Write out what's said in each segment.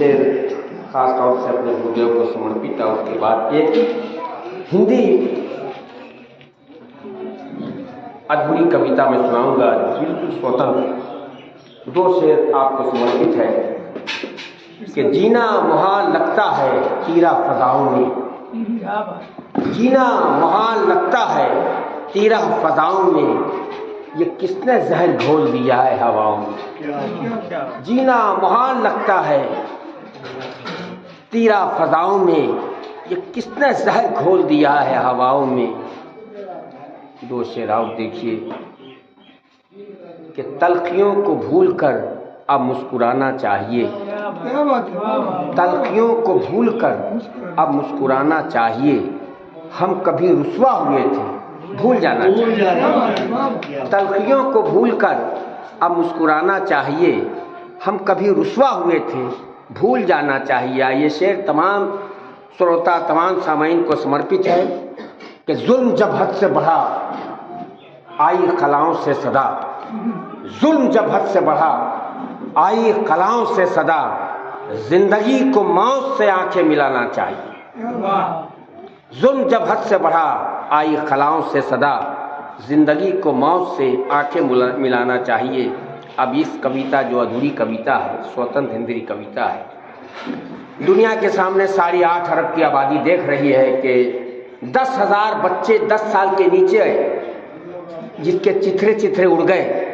शेर खास तौर से अपने गुरुदेव को समर्पित है। उसके बाद एक हिंदी अधूरी कविता में सुनाऊंगा, बिल्कुल स्वतंत्र। दो शेर आपको समर्पित है कि जीना मुहाल लगता है तीरा फजाओं में, जीना मुहाल लगता है तीरा फजाओं में, ये किसने जहर घोल दिया है हवाओं में। जीना मुहाल लगता है तीरा फजाओं में, ये किसने जहर घोल दिया है हवाओं में। दो शेर आप देखिए कि तलखियों को भूलकर अब मुस्कुराना चाहिए, तलखियों को भूलकर अब मुस्कुराना चाहिए। हम कभी रुस्वा हुए थे, भूल जाना चाहिए। तलखियों को भूलकर अब मुस्कुराना चाहिए, हम कभी रुस्वा हुए थे, भूल जाना चाहिए। ये शेर तमाम श्रोता, तमाम सामाईन को समर्पित है कि जुल्म जब हद से बढ़ा आई कलाओं से सदा, जुल्म जब हद से बढ़ा आई कलाओं से सदा, जिंदगी को मौत से आंखें मिलाना चाहिए। जुल्म जब हद से बढ़ा आई कलाओं से सदा, जिंदगी को मौत से आंखें मिलाना चाहिए। अब इस कविता जो अधूरी कविता है, स्वतंत्र हिंदी कविता है, दुनिया के सामने 8.5 अरब की आबादी देख रही है कि 10,000 बच्चे 10 साल के नीचे जिसके चिथरे चिथरे उड़ गए,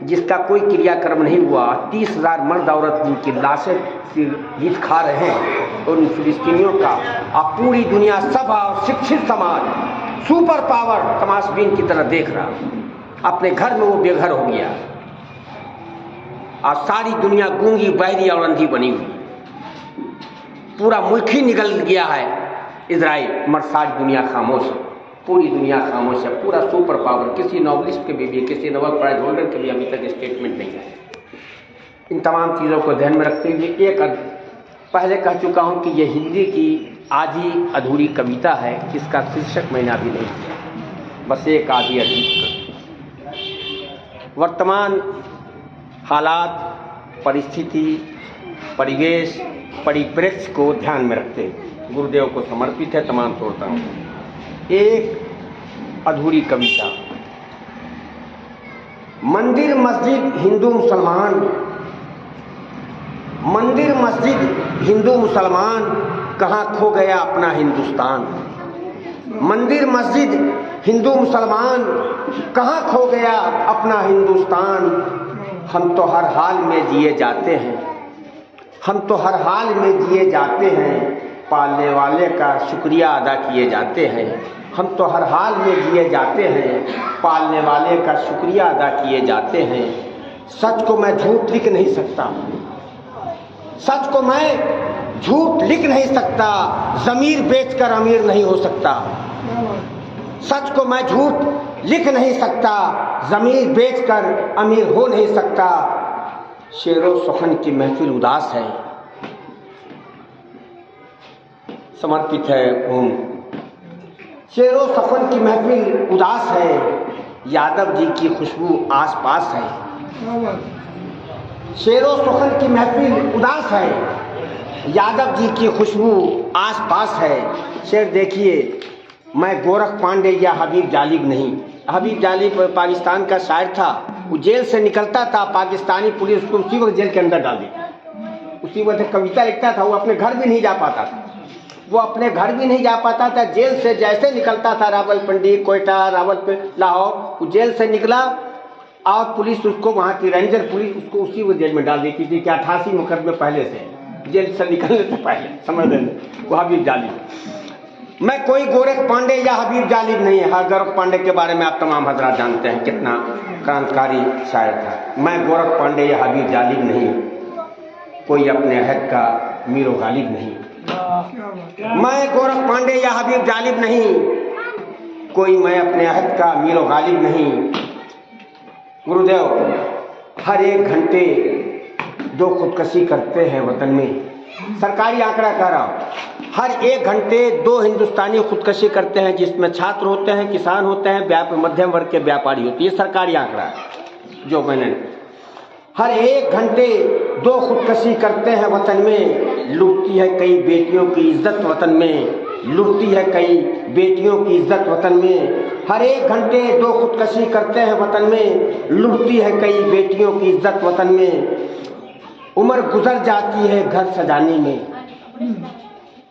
जिसका कोई क्रियाक्रम नहीं हुआ, 30,000 मर्द औरत जिनकी लाशें गीत खा रहे हैं उन फिलिस्तीनियों का, अब पूरी दुनिया सभा और शिक्षित समाज सुपर पावर तमाशबीन की तरह देख रहा। अपने घर में वो बेघर हो गया और सारी दुनिया गूंगी, बहरी और अंधी बनी हुई, पूरा मुल्क ही निकल गया है इजराइल, मगर सारी दुनिया खामोश है, पूरी दुनिया खामोश है। पूरा सुपर पावर, किसी नॉवलिस्ट के भी, किसी नोबेल प्राइज होल्डर के भी अभी तक स्टेटमेंट नहीं है। इन तमाम चीज़ों को ध्यान में रखते हुए एक पहले कह चुका हूँ कि ये हिंदी की आधी अधूरी कविता है, जिसका शीर्षक मैंने अभी नहीं किया, बस एक आधी अधूरी। वर्तमान हालात, परिस्थिति, परिवेश, परिप्रेक्ष्य को ध्यान में रखते हुए गुरुदेव को समर्पित है तमाम श्रोताओं को एक अधूरी कविता। मंदिर मस्जिद हिंदू मुसलमान, मंदिर मस्जिद हिंदू मुसलमान, कहाँ खो गया अपना हिंदुस्तान। मंदिर मस्जिद हिंदू मुसलमान, कहाँ खो गया अपना हिंदुस्तान। हम तो हर हाल में जिए जाते हैं, हम तो हर हाल में जिए जाते हैं, पालने वाले का शुक्रिया अदा किए जाते हैं। हम तो हर हाल में जिए जाते हैं, पालने वाले का शुक्रिया अदा किए जाते हैं। सच को मैं झूठ लिख नहीं सकता, सच को मैं झूठ लिख नहीं सकता, ज़मीर बेचकर अमीर नहीं हो सकता। सच को मैं झूठ लिख नहीं सकता, ज़मीर बेचकर अमीर हो नहीं सकता। शेरो सुखन की महफिल उदास है, समर्पित है ओम। शेरो सुखन की महफिल उदास है, यादव जी की खुशबू आस पास है। शेरो सुखन की महफिल उदास है, यादव जी की खुशबू आस पास है। शेर देखिए, मैं गोरख पांडे या हबीब जालिब नहीं। हबीब जालिब पाकिस्तान का शायर था, वो जेल से निकलता था, पाकिस्तानी पुलिस उसको उसी वक्त जेल के अंदर डाल देती, उसी वक्त कविता लिखता था। वो अपने घर भी नहीं जा पाता था, वो अपने घर भी नहीं जा पाता था। जेल से जैसे निकलता था, रावलपिंडी, कोयटा, लाहौर, वो जेल से निकला और पुलिस उसको, वहाँ की रेंजर पुलिस उसको उसी वक्त जेल में डाल देती थी कि 88 मुकदमे पहले से, जेल से निकलने से पहले, समझ लें। वो हबीब जालिब। मैं कोई गोरख पांडे या हबीब जालिब नहीं है। गोरख पांडे के बारे में आप तमाम हजरात जानते हैं, कितना क्रांतिकारी शायर था। मैं गोरख पांडे या हबीब जालिब नहीं, कोई अपने अहद का मीरो गालिब नहीं। मैं गोरख पांडे या हबीब जालिब नहीं, कोई मैं अपने अहद का मीरो गालिब नहीं। गुरुदेव हर एक घंटे 2 खुदकशी करते हैं वतन में, सरकारी आंकड़ा कह रहा हूँ, हर 1 घंटे 2 हिंदुस्तानी खुदकशी करते हैं, जिसमें छात्र होते हैं, किसान होते हैं, मध्यम वर्ग के व्यापारी होते हैं। ये सरकारी आंकड़ा है जो मैंने। हर एक घंटे 2 खुदकशी करते हैं वतन में, लुटती है कई बेटियों की इज्जत वतन में, लुटती है कई बेटियों की इज्जत वतन में। हर एक घंटे 2 खुदकशी करते हैं वतन में, लुटती है कई बेटियों की इज्जत वतन में। उम्र गुजर जाती है घर सजाने में।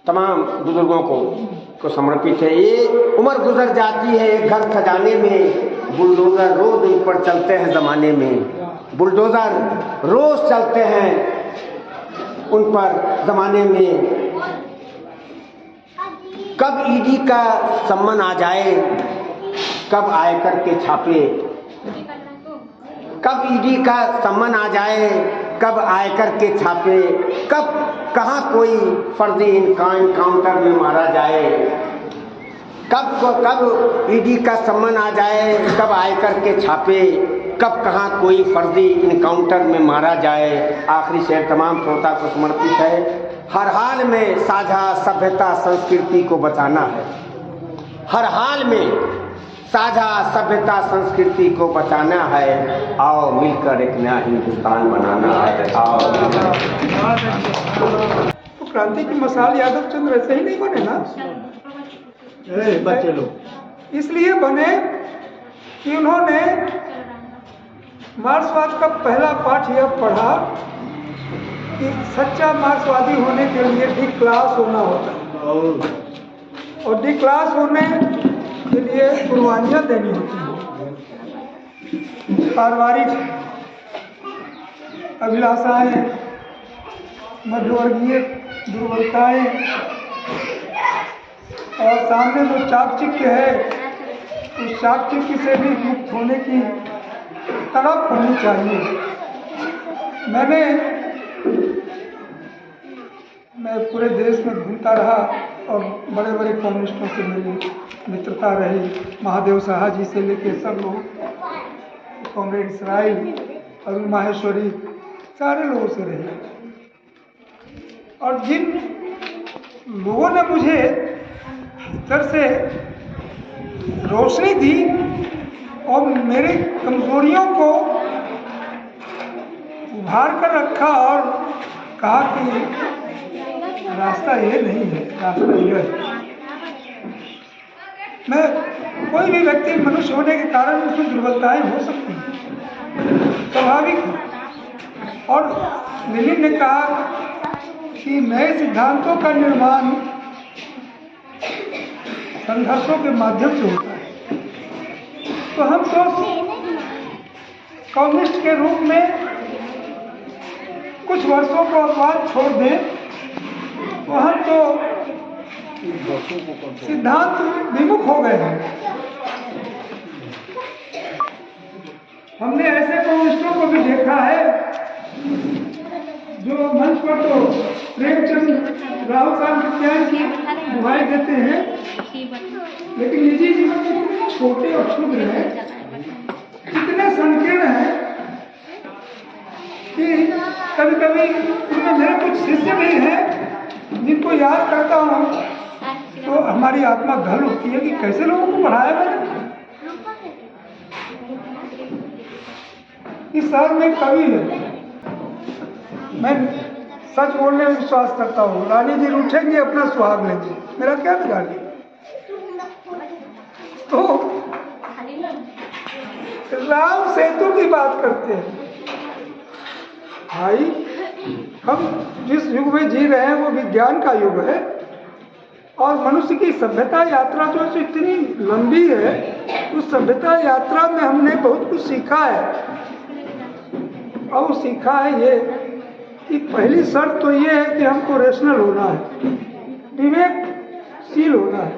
तमाम बुजुर्गों को समर्पित है ये। उम्र गुजर जाती है घर सजाने में, बुलडोजर रोज उन पर चलते हैं ज़माने में, बुलडोजर रोज चलते हैं उन पर ज़माने में। कब ईडी का सम्मन आ जाए, कब आयकर के छापे, कब ईडी का सम्मन आ जाए, कब आयकर के छापे, कब कहाँ कोई फर्जी इनकाउंटर में मारा जाए, कब ईडी का सम्मन आ जाए, कब आयकर के छापे, कब कहाँ कोई फर्जी इनकाउंटर में मारा जाए। आखिरी शेर तमाम श्रोता को समर्पित है। हर हाल में साझा सभ्यता संस्कृति को बचाना है, हर हाल में साझा सभ्यता संस्कृति को बचाना है। आओ मिलकर एक नया हिंदुस्तान बनाना है, आओ तो क्रांति की मसाल यादव चंद्र ऐसे ही नहीं बने ना, बच्चे लोग इसलिए बने कि उन्होंने मार्क्सवाद का पहला पाठ यह पढ़ा कि सच्चा मार्क्सवादी होने के लिए डी क्लास होना होता है, और डी क्लास होने के लिए कुर्बानियाँ देनी होती हैं। पारिवारिक अभिलाषाएं, मध्यवर्गीय दुर्बलताएं और सामने जो चाकचिक्य है उस चाकचिक्य से भी मुक्त होने की तड़प होनी चाहिए। मैं पूरे देश में घूमता रहा और बड़े बड़े कम्युनिस्टों से मेरी मित्रता रही, महादेव साहा जी से लेके सब लोग, कॉमरेड इसराइल, अरुण माहेश्वरी, सारे लोगों से रही। और जिन लोगों ने मुझे भीतर से रोशनी दी और मेरी कमजोरियों को उभार कर रखा और कहा कि रास्ता ये नहीं है, रास्ता ये है। मैं कोई भी व्यक्ति मनुष्य होने के कारण उसमें दुर्बलताएं हो सकती हैं, स्वाभाविक है। और लेनिन ने कहा कि नए सिद्धांतों का निर्माण संघर्षों के माध्यम से होता है। तो हम तो कम्युनिस्ट के रूप में कुछ वर्षों को अपवाद छोड़ दें तो हम तो सिद्धांत विमुख हो गए हैं। हमने ऐसे कम्युनिस्टों को भी देखा है जो मंच पर तो प्रेमचंद राहुल साहब की दुहाई देते हैं, लेकिन निजी जीवन में कितने छोटे और क्षुद्र हैं, कितने संकीर्ण हैं कि कभी कभी उनमें मेरे कुछ शिष्य भी हैं जिनको याद करता हूँ तो हमारी आत्मा घल उठती है कि कैसे लोगों को पढ़ाया मैंने। इस शहर में कवि है, मैं सच बोलने में विश्वास करता हूँ, रानी जी रूठेंगी अपना सुहाग लेंगे, मेरा क्या बिगाड़े। तो राम सेतु की बात करते हैं भाई, हम जिस युग में जी रहे हैं वो विज्ञान का युग है और मनुष्य की सभ्यता यात्रा जो है इतनी लंबी है, उस सभ्यता यात्रा में हमने बहुत कुछ सीखा है। और सीखा है ये कि पहली शर्त तो ये है कि हमको रेशनल होना है, विवेकशील होना है।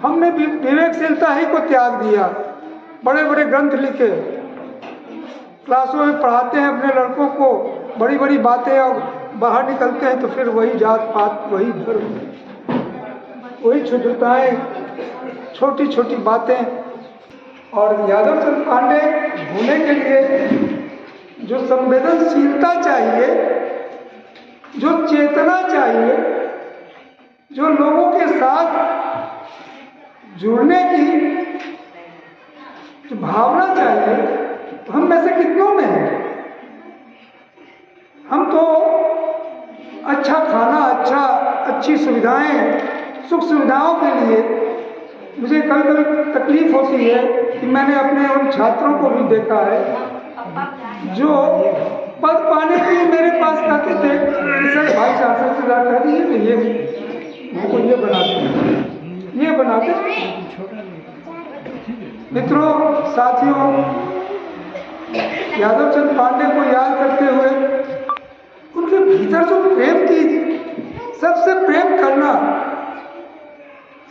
हमने विवेकशीलता ही को त्याग दिया, बड़े बड़े ग्रंथ लिखे, क्लासों में पढ़ाते हैं अपने लड़कों को बड़ी बड़ी बातें और बाहर निकलते हैं तो फिर वही जात पात, वही धर्म, वही क्षुद्रताएं, छोटी छोटी बातें। और यादव चंद पांडे होने के लिए जो संवेदनशीलता चाहिए, जो चेतना चाहिए, जो लोगों के साथ जुड़ने की जो भावना चाहिए, तो हम में से कितनों में है। हम तो अच्छा खाना, अच्छी सुविधाएं, सुख सुविधाओं के लिए मुझे कभी कभी तकलीफ होती है कि मैंने अपने उन छात्रों को भी देखा है जो पद पाने के लिए मेरे पास कहते थे कि सर भाई चांसलर से कह दीजिए तो ये हमको ये बनाते। मित्रों, साथियों, यादव चंद पांडे को याद करते हुए उनके भीतर जो प्रेम की, सबसे प्रेम करना,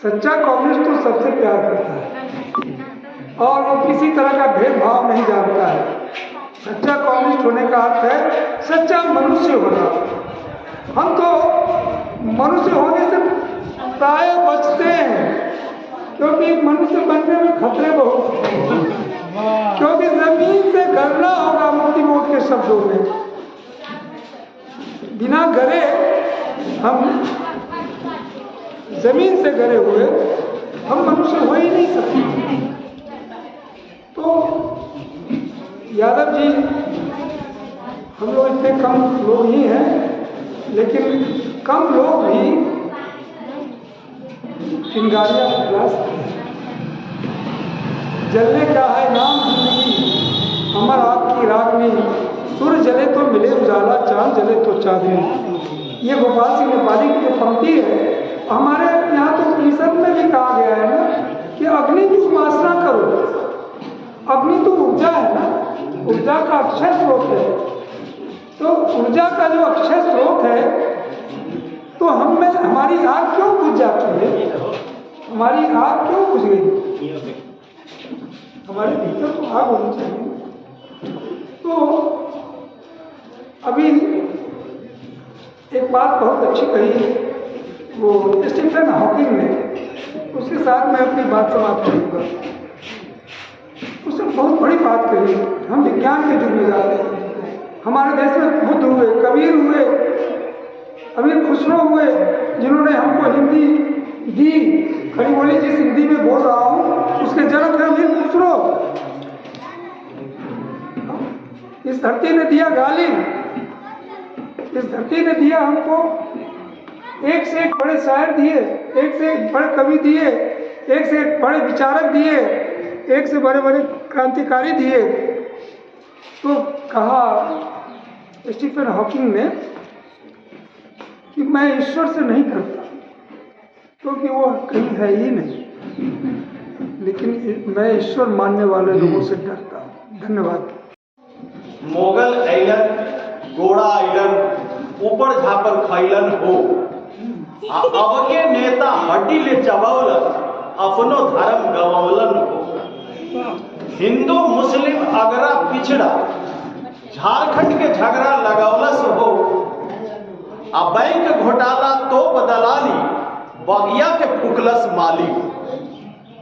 सच्चा कम्युनिस्ट तो सबसे प्यार करता है और वो किसी तरह का भेदभाव नहीं जानता है। सच्चा कम्युनिस्ट होने का अर्थ है सच्चा मनुष्य होना। हम तो मनुष्य होने से प्राय बचते हैं क्योंकि मनुष्य बनने में खतरे बहुत हैं, क्योंकि जमीन से गरना होगा। मुक्ति मोर्चे के शब्दों में, बिना गरे, हम जमीन से गरे हुए हम मनुष्य हो ही नहीं सकते। तो यादव जी, हम लोग इतने कम लोग ही हैं, लेकिन कम लोग भी चिंगारियां जला सकते हैं। जलने का है नाम जिंदगी, अमर आपकी रागनी, सूर्य जले तो मिले उजाला, चांद जले तो चांदनी। ये गोपाल सिंह नेपाली की जो पंक्ति है, हमारे यहाँ तो उपनिषद में भी कहा गया है ना कि अग्नि की उपासना करो। अग्नि तो ऊर्जा है ना, ऊर्जा का अक्षय स्रोत है। तो ऊर्जा का जो अक्षय स्रोत है, तो हम में हमारी आग क्यों बुझ जाती है? हमारी आग क्यों बुझ गई? हमारे भीतर तो आग होनी चाहिए। तो अभी एक बात बहुत अच्छी कही वो स्टीफन हॉकिंग ने, उसके साथ मैं अपनी बात समाप्त करूँगा। उसने बहुत बड़ी बात कही। हम विज्ञान के युग में जा रहे हैं। हमारे देश में बुद्ध हुए, कबीर हुए, अमीर खुसरो हुए, जिन्होंने हमको हिंदी दी। खड़ी बोली जिस हिंदी में बोल रहा हूँ उसके जनक है अमीर खुसरो। इस धरती ने दिया गाली, इस धरती ने दिया हमको, एक से एक बड़े शायर दिए, एक से एक बड़े कवि दिए, एक से एक बड़े विचारक दिए, एक से बड़े बड़े क्रांतिकारी दिए। तो कहा स्टीफन हॉकिंग ने कि मैं ईश्वर से नहीं करता क्योंकि वो कहीं है ही नहीं, लेकिन मैं ईश्वर मानने वाले लोगों से डरता हूँ। धन्यवाद। मोगल ऐलन, गोड़ा ऐलन, ऊपर झापर खैलन हो, अब के नेता हड्डी ले चबौलन, अपनो धर्म गवौलन हो। हिंदू मुस्लिम अगरा पिछड़ा, झारखंड के झगड़ा लगौलस हो। अब बैंक घोटाला तो बदलाली, बगिया के फुकलस माली।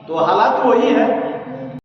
तो हालात वही है।